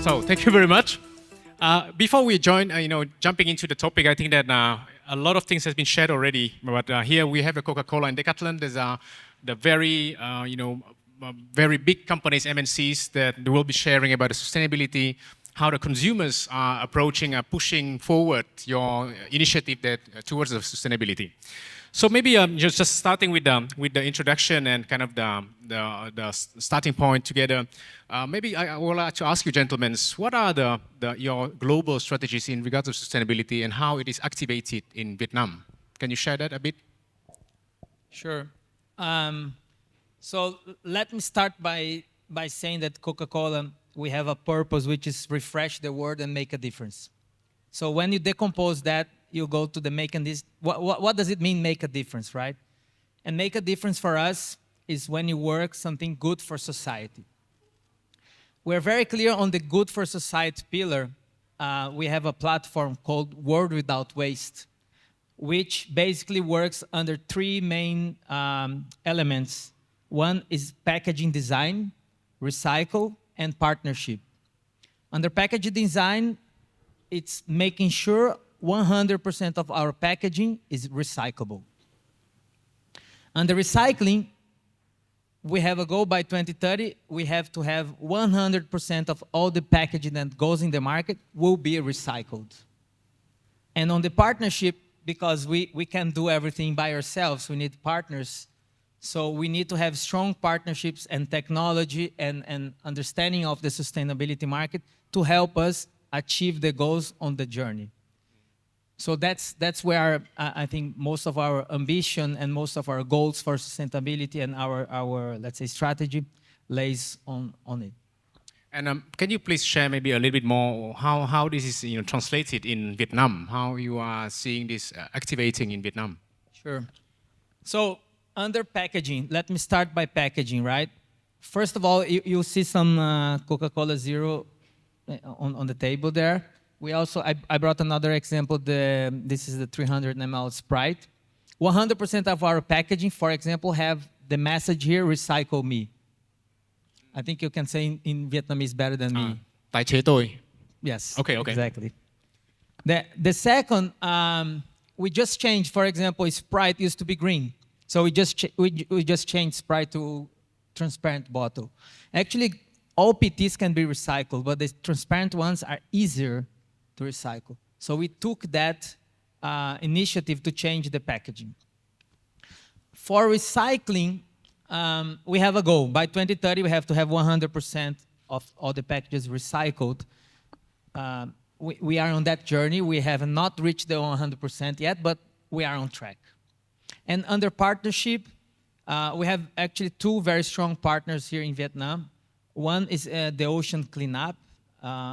So thank you very much. Before we join, jumping into the topic, I think that a lot of things has been shared already. But here we have a Coca-Cola and Decathlon. There's the very, very big companies, MNCs, that will be sharing about the sustainability, how the consumers are approaching, pushing forward your initiative that towards the sustainability. So maybe just starting with the introduction and kind of the starting point together. Maybe I would like to ask you, gentlemen, what are your global strategies in regards to sustainability and how it is activated in Vietnam? Can you share that a bit? Sure. So let me start by saying that Coca-Cola, we have a purpose, which is refresh the world and make a difference. So when you decompose that, you go to the making this. What does it mean, make a difference, right? And make a difference for us is when you work something good for society. We're very clear on the good for society pillar. We have a platform called World Without Waste, which basically works under three main elements. One is packaging design, recycle, and partnership. Under packaging design, it's making sure 100% of our packaging is recyclable. Under recycling, we have a goal by 2030, we have to have 100% of all the packaging that goes in the market will be recycled. And on the partnership, because we can't do everything by ourselves, we need partners. So we need to have strong partnerships and technology and understanding of the sustainability market to help us achieve the goals on the journey. So that's where I think most of our ambition and most of our goals for sustainability and our let's say strategy lays on it. And can you please share maybe a little bit more how this is translated in Vietnam, how you are seeing this activating in Vietnam? Sure. So under packaging, let me start by packaging, right? First of all, you'll see some Coca-Cola Zero on the table there. We also, I brought another example. This is the 300 ml Sprite. 100% of our packaging, for example, have the message here, recycle me. I think you can say in Vietnamese better than me. Tái chế tôi. Yes, okay. Exactly. The second, we just changed, for example, Sprite used to be green. So we just changed Sprite to transparent bottle. Actually, all PETs can be recycled, but the transparent ones are easier to recycle. So we took that initiative to change the packaging. For recycling, we have a goal. By 2030, we have to have 100% of all the packages recycled. We are on that journey. We have not reached the 100% yet, but we are on track. And under partnership, we have actually two very strong partners here in Vietnam. One is the Ocean Cleanup,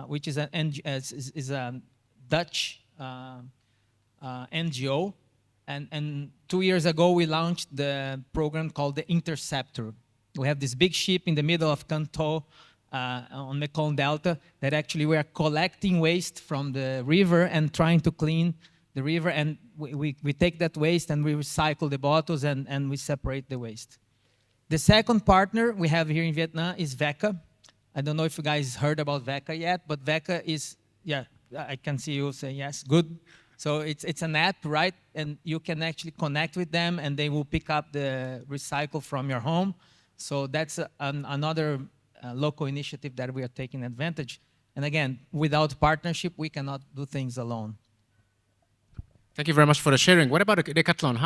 which is a Dutch NGO. And 2 years ago, we launched the program called the Interceptor. We have this big ship in the middle of Can Tho on Mekong Delta that actually we are collecting waste from the river and trying to clean the river. And we take that waste and we recycle the bottles and we separate the waste. The second partner we have here in Vietnam is VECA. I don't know if you guys heard about VECA yet, but VECA is, yeah, I can see you say yes, good. So it's an app, right? And you can actually connect with them and they will pick up the recycle from your home. So that's another local initiative that we are taking advantage. And again, without partnership, we cannot do things alone. Thank you very much for the sharing. What about Decathlon?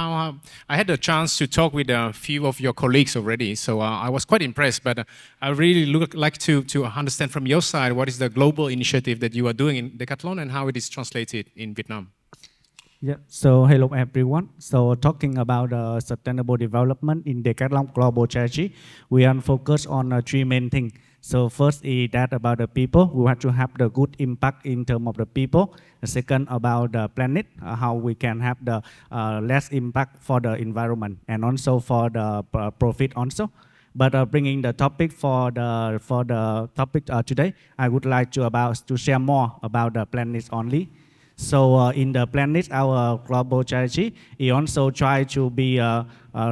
I had a chance to talk with a few of your colleagues already, so I was quite impressed. But I really like to understand from your side what is the global initiative that you are doing in Decathlon and how it is translated in Vietnam. Yeah. So hello everyone. So talking about sustainable development in Decathlon global strategy, we are focused on three main things. So first is that about the people. We want to have the good impact in terms of the people. The second about the planet, how we can have the less impact for the environment and also for the profit also. But bringing the topic for the topic today, I would like to share more about the planet only. So in the planet, our global strategy, we also try to be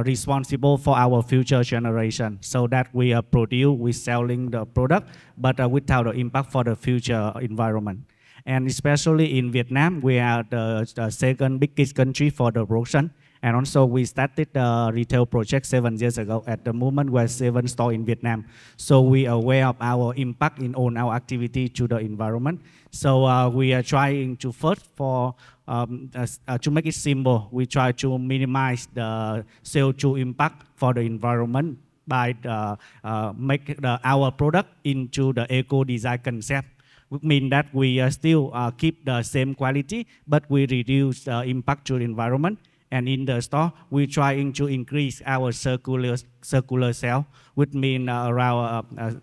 responsible for our future generation, so that we produce, we selling the product, but without the impact for the future environment. And especially in Vietnam, we are the second biggest country for the production. And also we started the retail project 7 years ago. At the moment, we have 7 stores in Vietnam. So we are aware of our impact in all our activity to the environment. So we are trying to first to make it simple, we try to minimize the CO2 impact for the environment by make our product into the eco design concept. Which means that we still keep the same quality, but we reduce the impact to the environment. And in the store, we're trying to increase our circular cell, which means around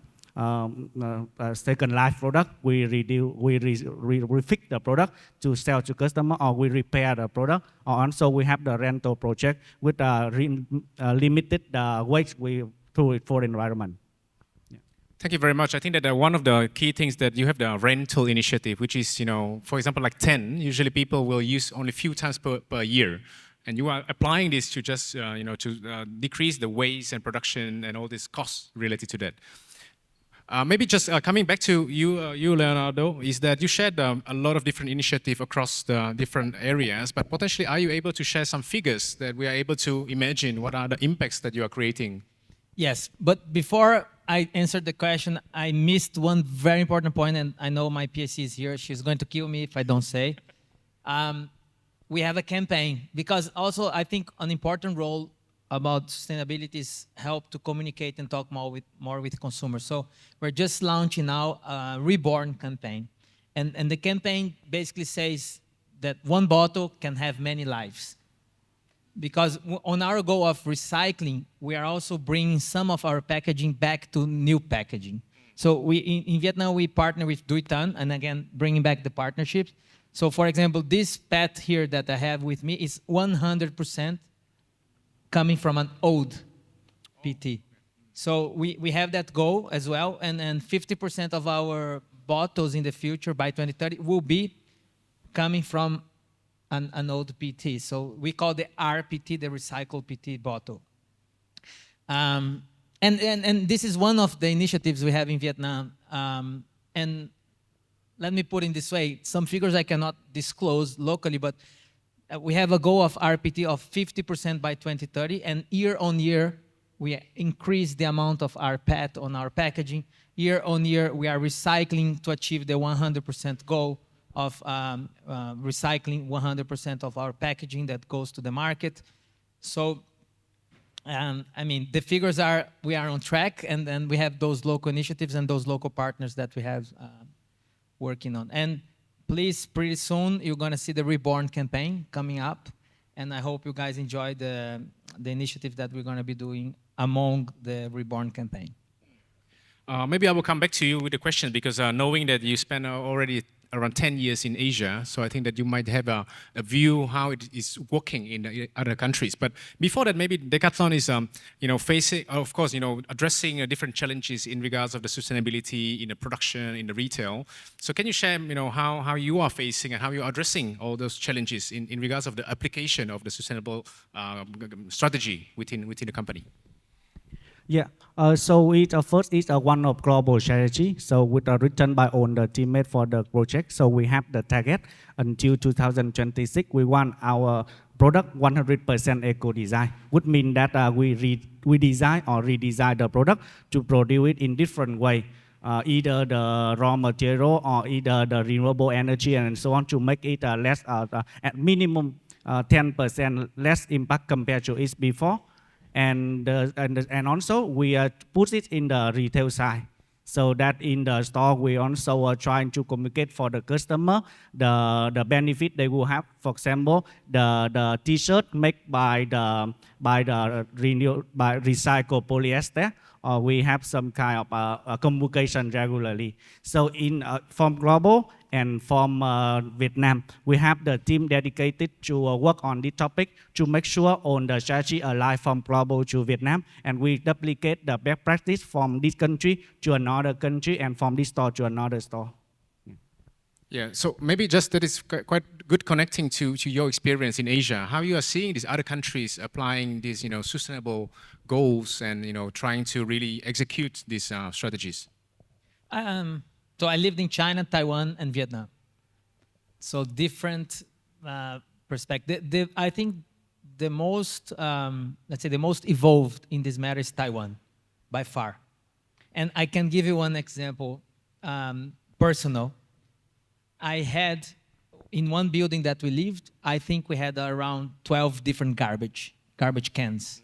second life product. We refix the product to sell to customer, or we repair the product, or also we have the rental project with limited waste we through it for the environment. Thank you very much. I think that one of the key things that you have the rental initiative, which is, for example, like 10, usually people will use only a few times per year. And you are applying this to just, to decrease the waste and production and all these costs related to that. Maybe just coming back to you, Leonardo, is that you shared a lot of different initiatives across the different areas, but potentially are you able to share some figures that we are able to imagine what are the impacts that you are creating? Yes, but before I answered the question, I missed one very important point, and I know my PhD is here. She's going to kill me if I don't say. We have a campaign, because also I think an important role about sustainability is help to communicate and talk more with consumers. So we're just launching now a Reborn campaign. And the campaign basically says that one bottle can have many lives. Because on our goal of recycling, we are also bringing some of our packaging back to new packaging. So in Vietnam, we partner with Duitan, and again, bringing back the partnerships. So for example, this pet here that I have with me is 100% coming from an old PT. So we have that goal as well, and 50% of our bottles in the future by 2030 will be coming from an old PT. So we call the RPT, the recycled PT bottle. And this is one of the initiatives we have in Vietnam. And let me put it this way, some figures I cannot disclose locally, but we have a goal of RPT of 50% by 2030, and year on year, we increase the amount of our PET on our packaging. Year on year, we are recycling to achieve the 100% goal of recycling 100% of our packaging that goes to the market. So, I mean, the figures are, we are on track, and then we have those local initiatives and those local partners that we have working on. And please, pretty soon, you're gonna see the Reborn campaign coming up, and I hope you guys enjoy the initiative that we're gonna be doing among the Reborn campaign. Maybe I will come back to you with a question, because knowing that you spent already around 10 years in Asia, so I think that you might have a view how it is working in the other countries. But before that, maybe Decathlon is, facing, of course, addressing different challenges in regards of the sustainability in the production, in the retail. So can you share, how you are facing and how you are addressing all those challenges in regards of the application of the sustainable strategy within the company? Yeah, so it first is one of global strategy. So with written by all the teammates for the project. So we have the target until 2026. We want our product 100% eco design, which means that we design or redesign the product to produce it in different way. Either the raw material or either the renewable energy and so on, to make it less at minimum 10% less impact compared to it before. And also we put it in the retail side, so that in the store we also are trying to communicate for the customer the benefit they will have. For example, the T-shirt made by recycled polyester. We have some kind of communication regularly. So from global and from Vietnam, we have the team dedicated to work on this topic to make sure on the strategy alive from global to Vietnam, and we duplicate the best practice from this country to another country and from this store to another store. Yeah, so maybe just that is quite good connecting to your experience in Asia. How you are seeing these other countries applying these, sustainable goals and, trying to really execute these strategies. So I lived in China, Taiwan, and Vietnam. So different perspective. I think the most, let's say, the most evolved in this matter is Taiwan, by far. And I can give you one example, personal. I had, in one building that we lived, I think we had around 12 different garbage cans.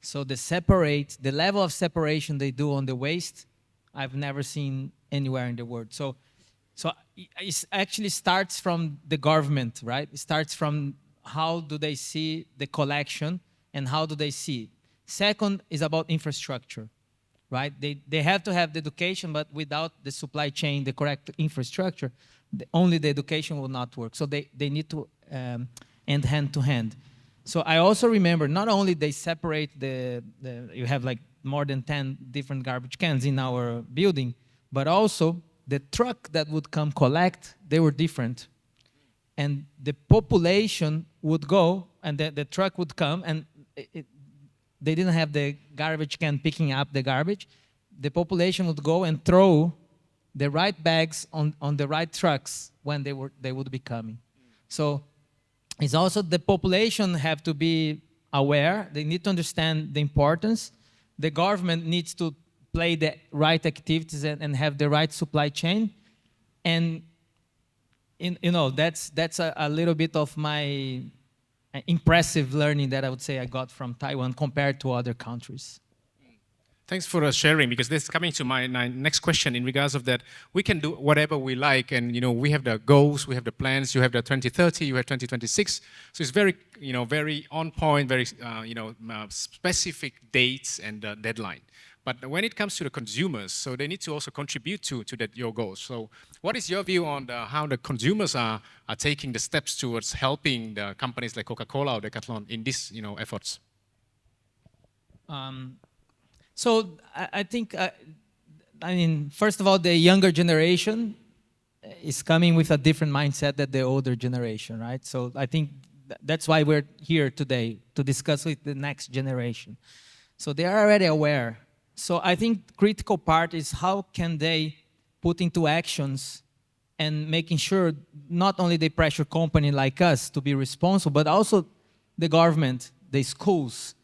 So the level of separation they do on the waste, I've never seen anywhere in the world. So it actually starts from the government, right? It starts from how do they see the collection and how do they see it. Second is about infrastructure, right? They have to have the education, but without the supply chain, the correct infrastructure, only the education will not work. So they need to end hand to hand. So I also remember not only they separate you have like more than 10 different garbage cans in our building, but also the truck that would come collect, they were different. And the population would go and the truck would come and they didn't have the garbage can picking up the garbage. The population would go and throw the right bags on the right trucks when they would be coming. So it's also the population have to be aware. They need to understand the importance. The government needs to play the right activities and have the right supply chain. And that's a little bit of my impressive learning that I would say I got from Taiwan compared to other countries. Thanks for sharing, because this is coming to my next question in regards of that. We can do whatever we like, and we have the goals, we have the plans. You have the 2030, you have 2026. So it's very, very on point, very, specific dates and deadline. But when it comes to the consumers, so they need to also contribute to your goals. So what is your view on how the consumers are taking the steps towards helping the companies like Coca-Cola or Decathlon in these, efforts? So I think, first of all, the younger generation is coming with a different mindset than the older generation, right? So I think that's why we're here today, to discuss with the next generation. So they are already aware. So I think critical part is how can they put into actions and making sure not only they pressure company like us to be responsible, but also the government, the schools.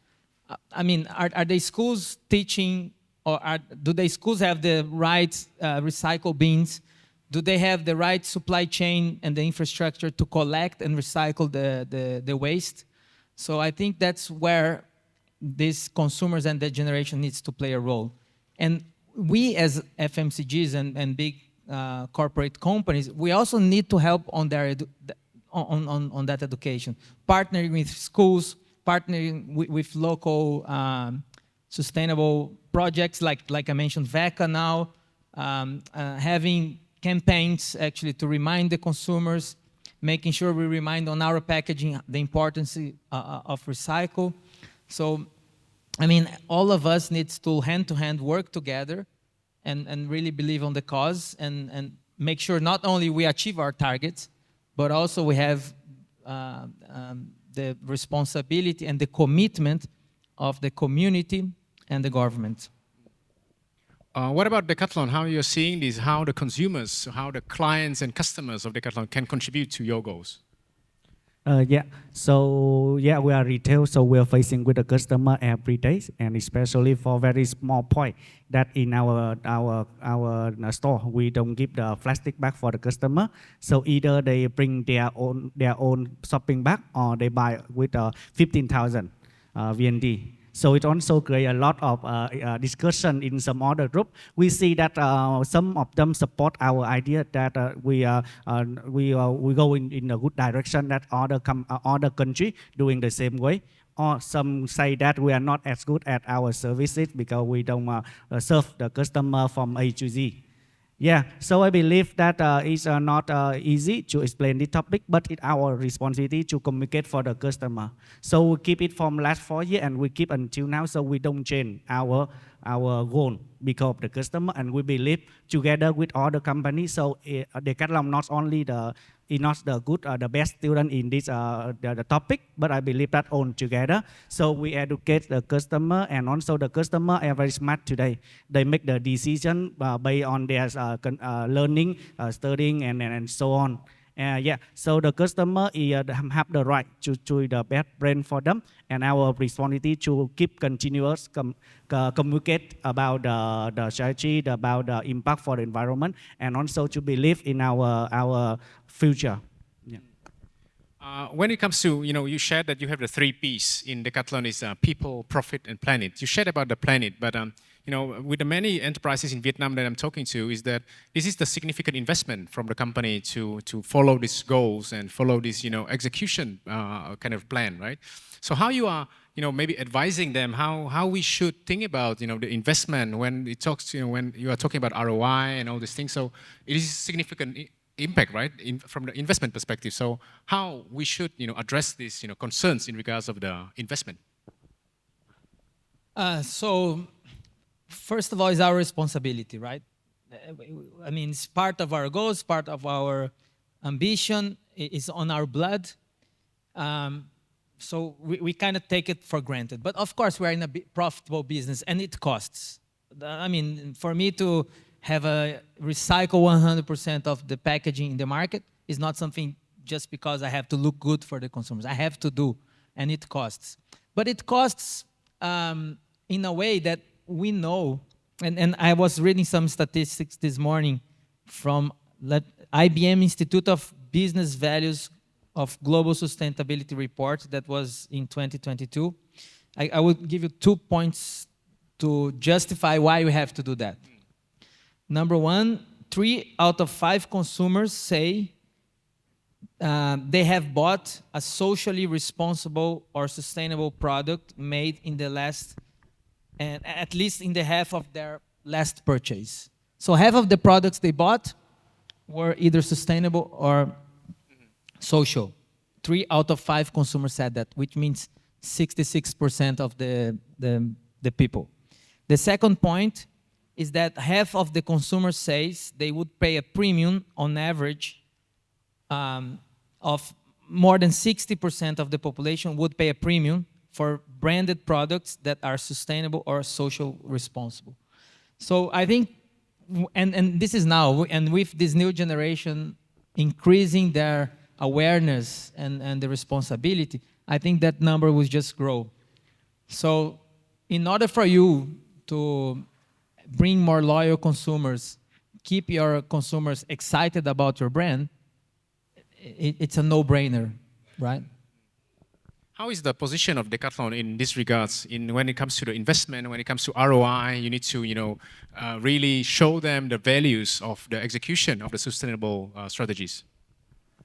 Are the schools teaching, or do the schools have the right recycle bins? Do they have the right supply chain and the infrastructure to collect and recycle the waste? So I think that's where these consumers and the generation needs to play a role. And we as FMCGs and big corporate companies, we also need to help on on that education, partnering with schools, partnering with local sustainable projects like I mentioned, VECA now, having campaigns actually to remind the consumers, making sure we remind on our packaging the importance of recycle. So, all of us needs to hand-to-hand work together and really believe on the cause and make sure not only we achieve our targets, but also we have the responsibility and the commitment of the community and the government. What about Decathlon? How you're seeing this? How the consumers, how the clients and customers of Decathlon can contribute to your goals? We are retail, so we are facing with the customer every day, and especially for very small point that in our store we don't give the plastic bag for the customer. So either they bring their own shopping bag or they buy with 15,000 VND. So it also create a lot of discussion in some other group. We see that some of them support our idea that we go in a good direction, that other country doing the same way. Or some say that we are not as good at our services because we don't serve the customer from A to Z. Yeah, so I believe that it's not easy to explain the topic, but it's our responsibility to communicate for the customer. So we keep it from last 4 years and we keep until now, so we don't change our our goal because of the customer, and we believe together with other companies. So Decathlon not only is not the good, the best student in this the topic, but I believe that all together. So we educate the customer, and also the customer are very smart today. They make the decision based on their learning, studying, and so on. Yeah, so the customer have the right to choose the best brand for them, and our responsibility to keep continuous communicate about the strategy, about the impact for the environment, and also to believe in our future. Yeah. When it comes to, you shared that you have the 3 P's in Decathlon is people, profit, and planet. You shared about the planet, but with the many enterprises in Vietnam that I'm talking to, is that this is the significant investment from the company to follow these goals and follow this, execution kind of plan, right? So how you are, maybe advising them how we should think about, the investment when it talks, when you are talking about ROI and all these things. So it is significant impact, right, from the investment perspective. So how we should, address these, concerns in regards of the investment. So first of all, it's our responsibility, right? I mean, it's part of our goals, part of our ambition, it's on our blood. So we kind of take it for granted. But of course, we're in a profitable business, and it costs. I mean, for me to have a recycle 100% of the packaging in the market is not something just because I have to look good for the consumers. I have to do, and it costs. But it costs in a way that we know, and I was reading some statistics this morning from IBM Institute of Business Values of Global Sustainability Report that was in 2022. I will give you 2 points to justify why we have to do that. Number one, 3 out of 5 consumers say they have bought a socially responsible or sustainable product made in the last, and at least in the half of their last purchase. So half of the products they bought were either sustainable or social. 3 out of 5 consumers said that, which means 66% of the people. The second point is that half of the consumers says they would pay a premium on average of more than 60% of the population would pay a premium for branded products that are sustainable or social responsible. So I think, and this is now, and with this new generation increasing their awareness and the responsibility, I think that number will just grow. So in order for you to bring more loyal consumers, keep your consumers excited about your brand, it's a no-brainer, right? How is the position of Decathlon in this regards? When it comes to the investment, when it comes to ROI, you need to, really show them the values of the execution of the sustainable strategies.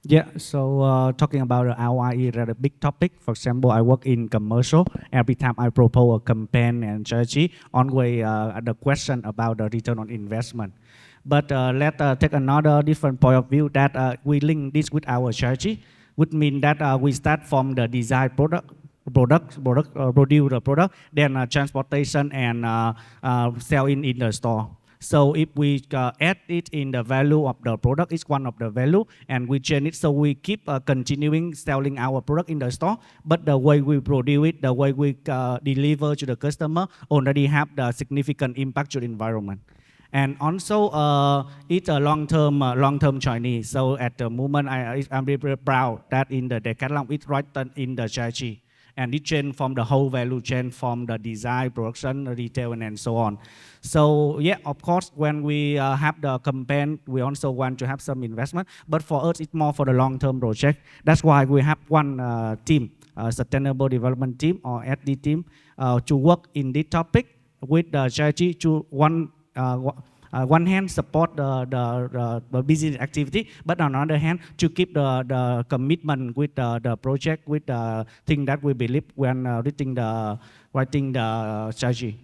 Yeah, so talking about ROI is a big topic. For example, I work in commercial. Every time I propose a campaign and strategy, always the question about the return on investment. But let's take another different point of view that we link this with our strategy, which means that we start from the design produce the product, then transportation and selling in the store. So if we add it in the value of the product, it's one of the value, and we change it. So we keep continuing selling our product in the store, but the way we produce it, the way we deliver to the customer already have the significant impact to the environment. And also, it's a long-term journey. So at the moment, I'm very proud that in the Decathlon, it's right in the strategy. And it changed from the whole value chain, from the design, production, retail, and so on. So yeah, of course, when we have the campaign, we also want to have some investment. But for us, it's more for the long-term project. That's why we have one team, Sustainable Development Team or SD team, to work in this topic with the strategy to one hand support the business activity, but on the other hand to keep the commitment with the project, with the thing that we believe when writing the strategy.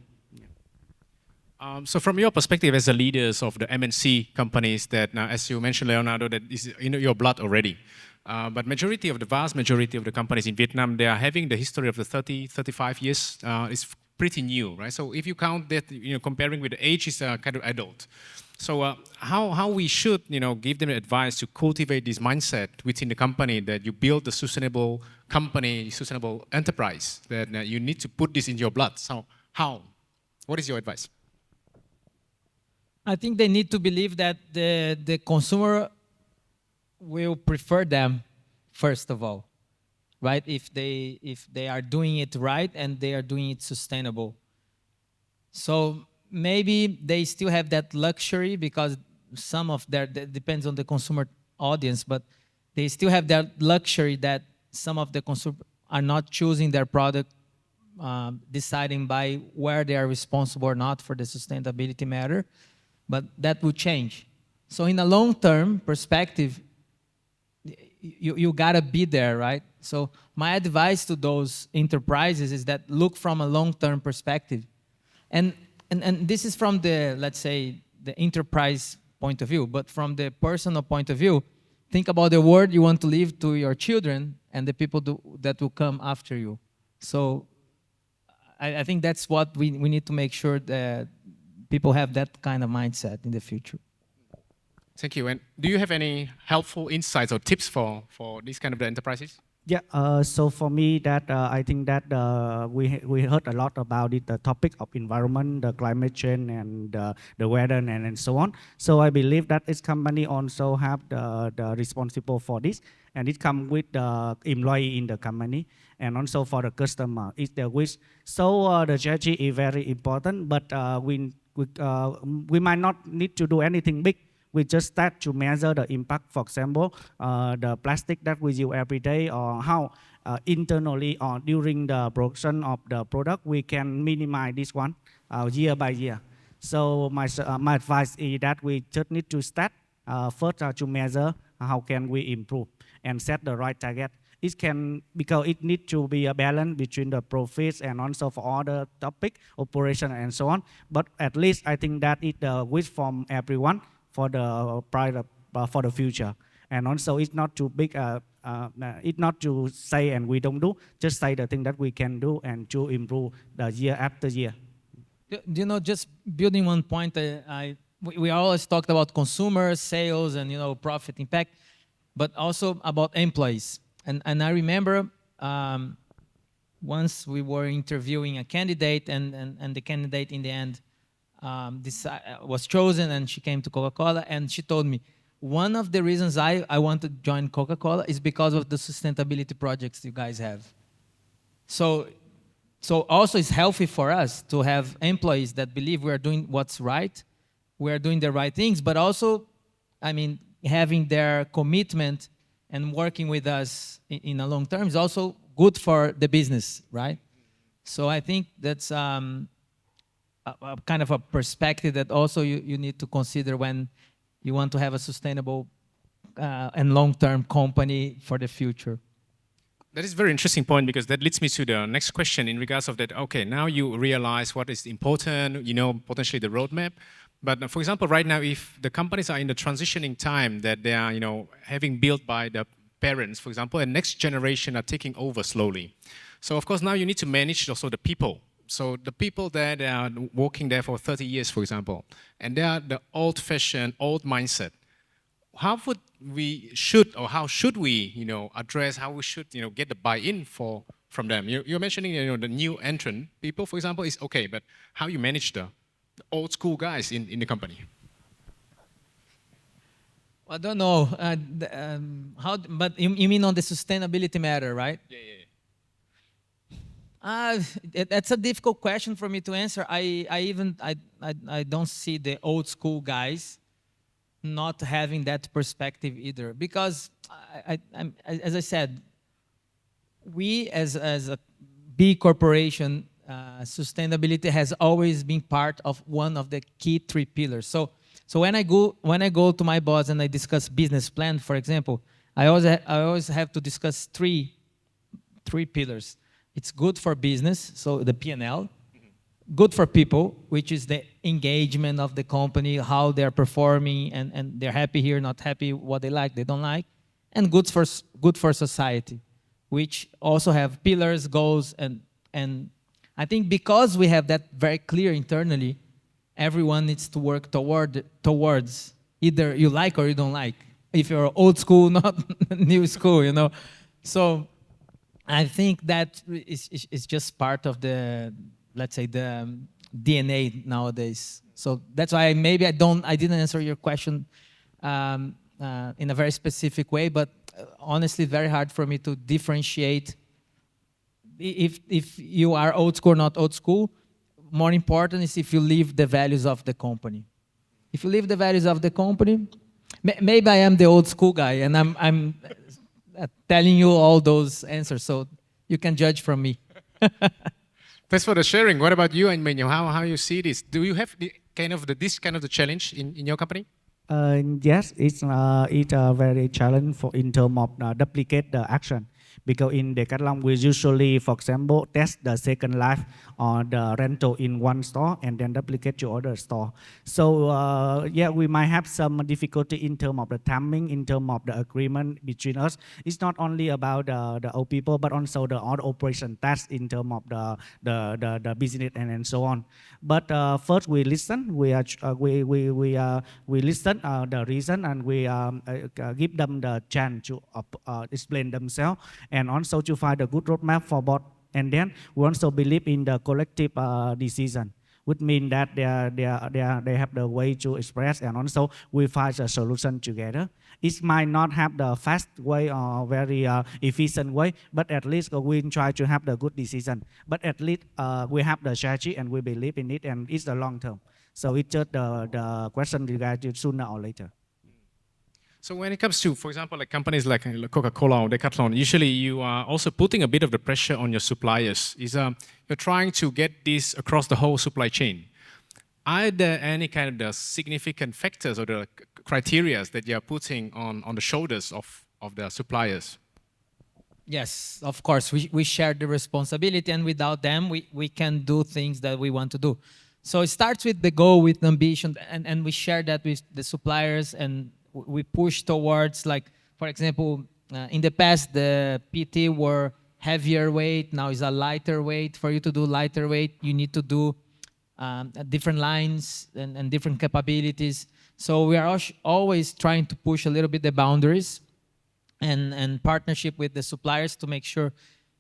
So from your perspective as the leaders of the MNC companies that now, as you mentioned, Leonardo, that is in your blood already. But vast majority of the companies in Vietnam, they are having the history of the 30, 35 years. It's pretty new, right? So if you count that, comparing with the age is kind of adult. So how we should, give them advice to cultivate this mindset within the company that you build a sustainable company, sustainable enterprise, that you need to put this in your blood. So how? What is your advice? I think they need to believe that the consumer will prefer them, first of all, right? If they are doing it right and they are doing it sustainable. So maybe they still have that luxury because some of that depends on the consumer audience, but they still have that luxury that some of the consumers are not choosing their product, deciding by where they are responsible or not for the sustainability matter, but that will change. So in a long-term perspective, you gotta be there, right? So my advice to those enterprises is that look from a long-term perspective. And this is from the, let's say, the enterprise point of view, but from the personal point of view, think about the world you want to leave to your children and the people that will come after you. So I think that's what we need to make sure that people have that kind of mindset in the future. Thank you. And do you have any helpful insights or tips for these kind of the enterprises? Yeah, so for me, that I think that we heard a lot about it, the topic of environment, the climate change, and the weather, and so on. So I believe that this company also have the responsible for this, and it comes with the employee in the company, and also for the customer, it's their wish. So the strategy is very important, but we might not need to do anything big. We just start to measure the impact, for example, the plastic that we use every day, or how internally or during the production of the product, we can minimize this one year by year. So my advice is that we just need to start first to measure how can we improve and set the right target. It can, because it needs to be a balance between the profits and also for other topic, operation and so on. But at least I think that it's the wish from everyone for the private, for the future. And also it's not too big, it's not to say and we don't do, just say the thing that we can do and to improve the year after year. Just building one point, we always talked about consumer sales and profit impact, but also about employees. And I remember once we were interviewing a candidate, and the candidate in the end was chosen, and she came to Coca-Cola, and she told me, one of the reasons I want to join Coca-Cola is because of the sustainability projects you guys have. So also it's healthy for us to have employees that believe we are doing what's right, we are doing the right things, but also, I mean, having their commitment and working with us in a long term is also good for the business, right? So I think that's a kind of a perspective that also you need to consider when you want to have a sustainable and long-term company for the future. That is a very interesting point, because that leads me to the next question in regards of that. Okay, now you realize what is important, potentially the roadmap. But for example, right now, if the companies are in the transitioning time that they are, having built by the parents, for example, and next generation are taking over slowly. So of course, now you need to manage also the people. So the people that are working there for 30 years, for example, and they are the old-fashioned, old mindset. How should we, address, how we should, get the buy-in from them? You're mentioning, the new entrant people, for example, is okay, but how you manage the old school guys in the company? I don't know but you mean on the sustainability matter, right? Yeah. That's a difficult question for me to answer. I don't see the old school guys not having that perspective either, because as I said, we as a big corporation, sustainability has always been part of one of the key 3 pillars. So when I go to my boss and I discuss business plan, for example, I always have to discuss three pillars. It's good for business, so the P&L. Good for people, which is the engagement of the company, how they're performing, and they're happy here, not happy, what they like, they don't like. And good for society, which also have pillars, goals, and I think because we have that very clear internally, everyone needs to work towards either you like or you don't like. If you're old school, not new school, you know. So I think that is just part of the, let's say, the DNA nowadays. So that's why maybe I didn't answer your question in a very specific way, but honestly, very hard for me to differentiate if you are old school or not old school. More important is if you live the values of the company. If you live the values of the company, maybe I am the old school guy, and I'm telling you all those answers, so you can judge from me. Thanks for the sharing. What about you, Menyo? How you see this? Do you have this kind of the challenge in your company? Yes, it's a very challenge for in terms of duplicate the action, because in Decathlon we usually, for example, test the second life or the rental in one store and then duplicate to other store. So yeah, we might have some difficulty in terms of the timing, in terms of the agreement between us. It's not only about the old people, but also the other operation tasks in terms of the business and so on. But first we listen. We listen the reason, and we give them the chance to explain themselves, and also to find a good roadmap for both. And then we also believe in the collective decision, which means that they have the way to express, and also we find a solution together. It might not have the fast way or very efficient way, but at least we try to have the good decision. But at least we have the strategy and we believe in it, and it's the long term. So it's just the question regarding sooner or later. So when it comes to, for example, like companies like Coca-Cola or Decathlon, usually you are also putting a bit of the pressure on your suppliers. You're trying to get this across the whole supply chain. Are there any kind of the significant factors or the criteria that you are putting on the shoulders of the suppliers? Yes, of course. We share the responsibility, and without them, we can do things that we want to do. So it starts with the goal, with the ambition, and we share that with the suppliers, and we push towards, like, for example, in the past, the PT were heavier weight. Now is a lighter weight. For you to do lighter weight, you need to do different lines and different capabilities. So we are always trying to push a little bit the boundaries and partnership with the suppliers to make sure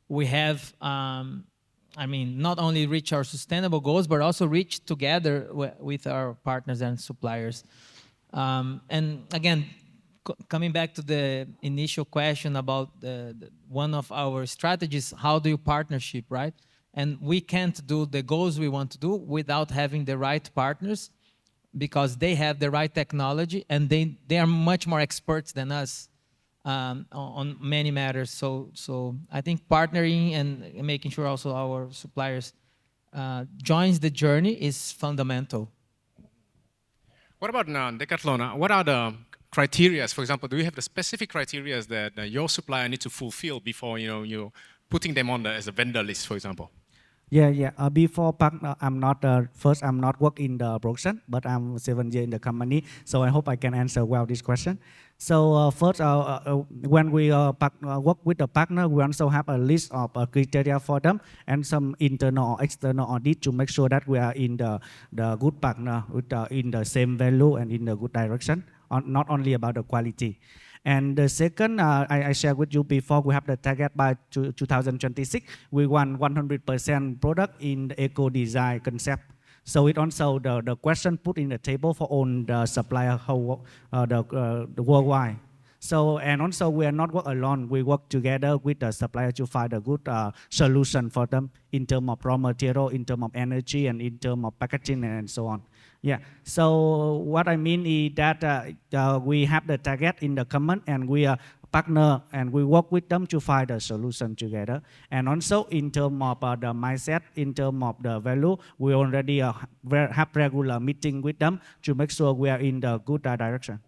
we have, not only reach our sustainable goals, but also reach together with our partners and suppliers. And again, coming back to the initial question about one of our strategies, how do you partnership, right? And we can't do the goals we want to do without having the right partners, because they have the right technology and they are much more experts than us on many matters. So I think partnering and making sure also our suppliers joins the journey is fundamental. What about Decathlon? What are the criteria? For example, do you have the specific criteria that your supplier needs to fulfill before you're putting them on as a vendor list, for example? Yeah. Before partner, I'm not work in the production, but I'm 7 years in the company. So I hope I can answer well this question. So first, when we work with the partner, we also have a list of criteria for them and some internal or external audit to make sure that we are in the good partner with in the same value and in the good direction, not only about the quality. And the second, I shared with you before, we have the target by 2026. We want 100% product in the eco-design concept. So it also the question put in the table for all the supplier the worldwide. So, and also we are not work alone. We work together with the supplier to find a good solution for them in terms of raw material, in terms of energy, and in terms of packaging and so on. Yeah, so what I mean is that we have the target in the common, and we are partner and we work with them to find a solution together. And also in terms of the mindset, in terms of the value, we already have regular meeting with them to make sure we are in the good direction.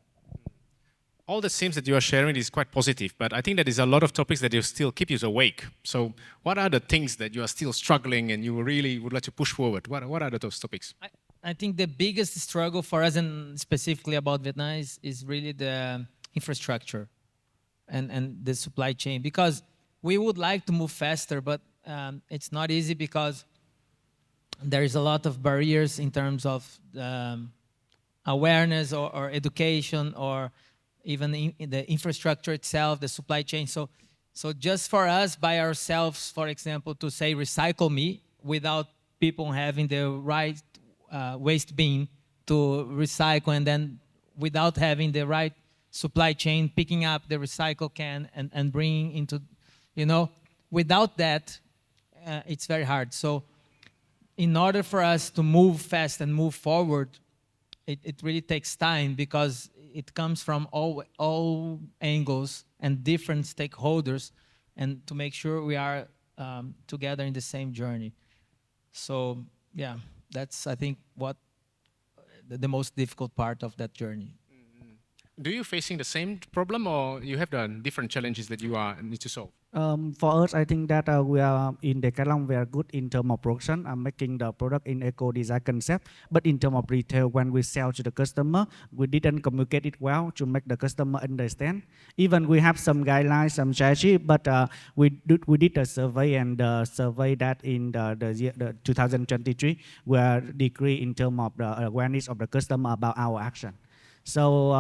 All the themes that you are sharing is quite positive, but I think that there's a lot of topics that you still keep you awake. So what are the things that you are still struggling and you really would like to push forward? What are those topics? I think the biggest struggle for us, and specifically about Vietnam, is really the infrastructure and the supply chain, because we would like to move faster, but it's not easy, because there is a lot of barriers in terms of awareness or education or even in the infrastructure itself, the supply chain. So just for us by ourselves, for example, to say recycle me without people having the right waste bin to recycle, and then without having the right supply chain picking up the recycle can and bringing into, without that, it's very hard. So in order for us to move fast and move forward, it really takes time because it comes from all angles and different stakeholders, and to make sure we are together in the same journey. So yeah, that's, I think, what the most difficult part of that journey. Do you facing the same problem, or you have the different challenges that you need to solve? For us, I think that we are in Decathlon, we are good in terms of production, making the product in eco-design concept. But in terms of retail, when we sell to the customer, we didn't communicate it well to make the customer understand. Even we have some guidelines, some strategy, but we did a survey, and the survey that in the 2023, we are decreased in terms of the awareness of the customer about our action. So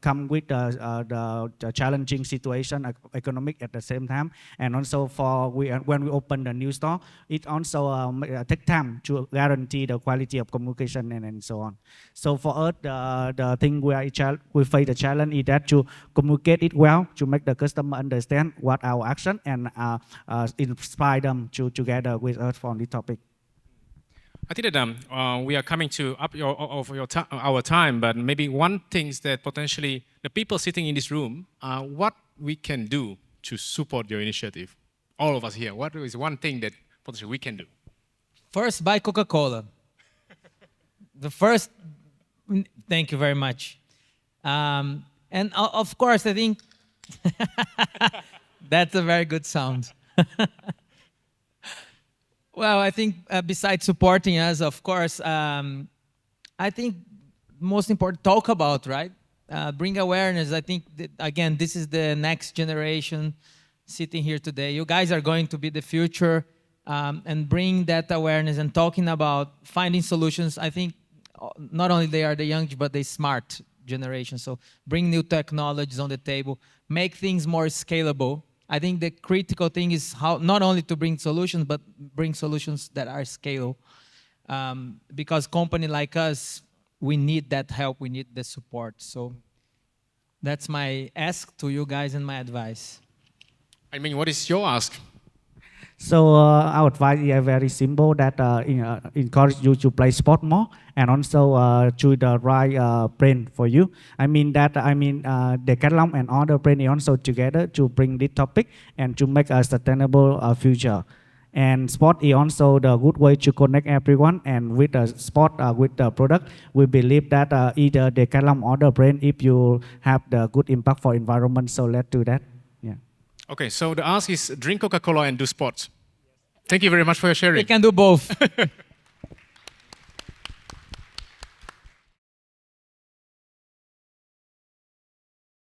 come with the challenging situation, economic at the same time, and also when we open the new store, it also take time to guarantee the quality of communication and so on. So for us, the thing we face the challenge is that to communicate it well, to make the customer understand what our action, and inspire them to together with us on this topic. I think that we are coming to our time, but maybe one thing is that potentially the people sitting in this room, what we can do to support your initiative, all of us here, what is one thing that potentially we can do? First, buy Coca-Cola. The first, thank you very much. And of course, I think that's a very good sound. Well, I think besides supporting us, of course, I think most important, talk about, right? Bring awareness. I think, that, again, this is the next generation sitting here today. You guys are going to be the future, and bring that awareness and talking about finding solutions. I think not only they are the young, but the smart generation. So bring new technologies on the table, make things more scalable. I think the critical thing is how not only to bring solutions, but bring solutions that are scalable. Because company like us, we need that help, we need the support. So that's my ask to you guys and my advice. I mean, what is your ask? So our advice is very simple, that encourage you to play sport more, and also choose the right brand for you. Decathlon and other brands also together to bring this topic and to make a sustainable future. And sport is also the good way to connect everyone, and with the sport, with the product, we believe that either Decathlon or other brand, if you have the good impact for environment, so let's do that. Yeah. Okay, so the ask is drink Coca-Cola and do sports. Thank you very much for your sharing. We can do both.